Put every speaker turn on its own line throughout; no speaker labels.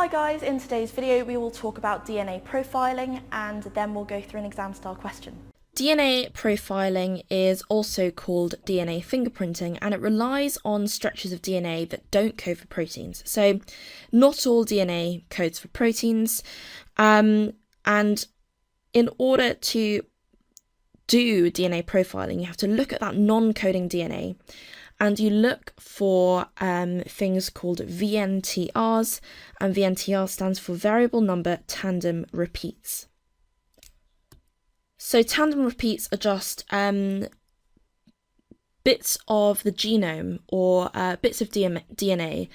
Hi guys, in today's video we will talk about DNA profiling and then we'll go through an exam style question.
DNA profiling is also called DNA fingerprinting, and it relies on stretches of DNA that don't code for proteins. So not all DNA codes for proteins, and in order to do DNA profiling, you have to look at that non-coding DNA, and you look for things called VNTRs, and VNTR stands for variable number tandem repeats. So tandem repeats are just bits of the genome or bits of DNA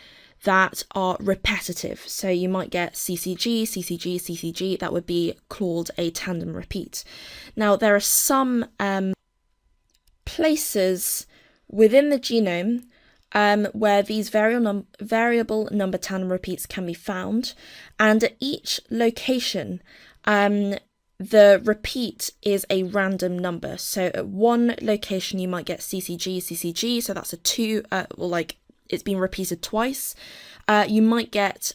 that are repetitive. So you might get CCG, CCG, CCG. That would be called a tandem repeat. Now there are some places within the genome where these variable number tandem repeats can be found, and at each location the repeat is a random number. So at one location you might get CCG, CCG, so that's a 2, or like it's been repeated twice. You might get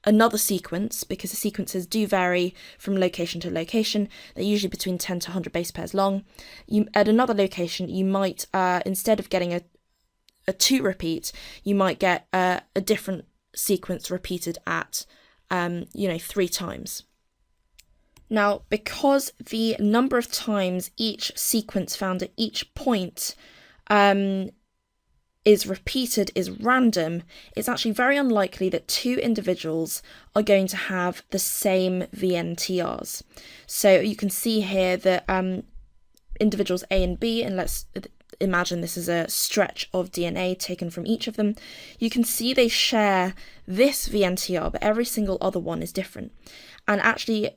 another sequence, because the sequences do vary from location to location. They're usually between 10 to 100 base pairs long. At another location, you might, instead of getting a 2 repeat, you might get a different sequence repeated at, 3 times. Now, because the number of times each sequence found at each point is repeated is random, it's actually very unlikely that 2 individuals are going to have the same VNTRs. So you can see here that individuals A and B, and let's imagine this is a stretch of DNA taken from each of them, you can see they share this VNTR, but every single other one is different. And actually,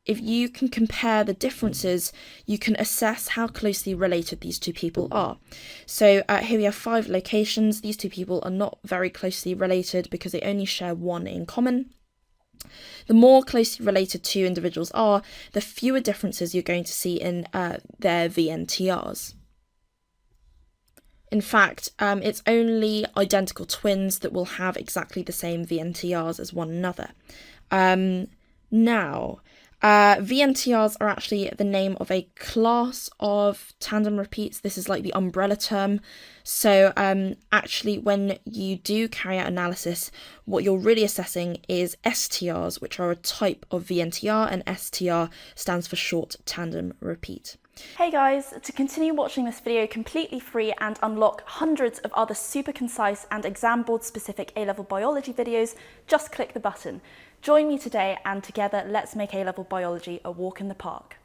if you can compare the differences, you can assess how closely related these 2 people are. So here we have 5 locations. These 2 people are not very closely related because they only share 1 in common. The more closely related 2 individuals are, the fewer differences you're going to see in their VNTRs. In fact, it's only identical twins that will have exactly the same VNTRs as one another. VNTRs are actually the name of a class of tandem repeats. This is like the umbrella term. So actually, when you do carry out analysis, what you're really assessing is STRs, which are a type of VNTR, and STR stands for short tandem repeat.
Hey guys, to continue watching this video completely free and unlock hundreds of other super concise and exam board specific A-level biology videos, just click the button. Join me today and together let's make A-level biology a walk in the park.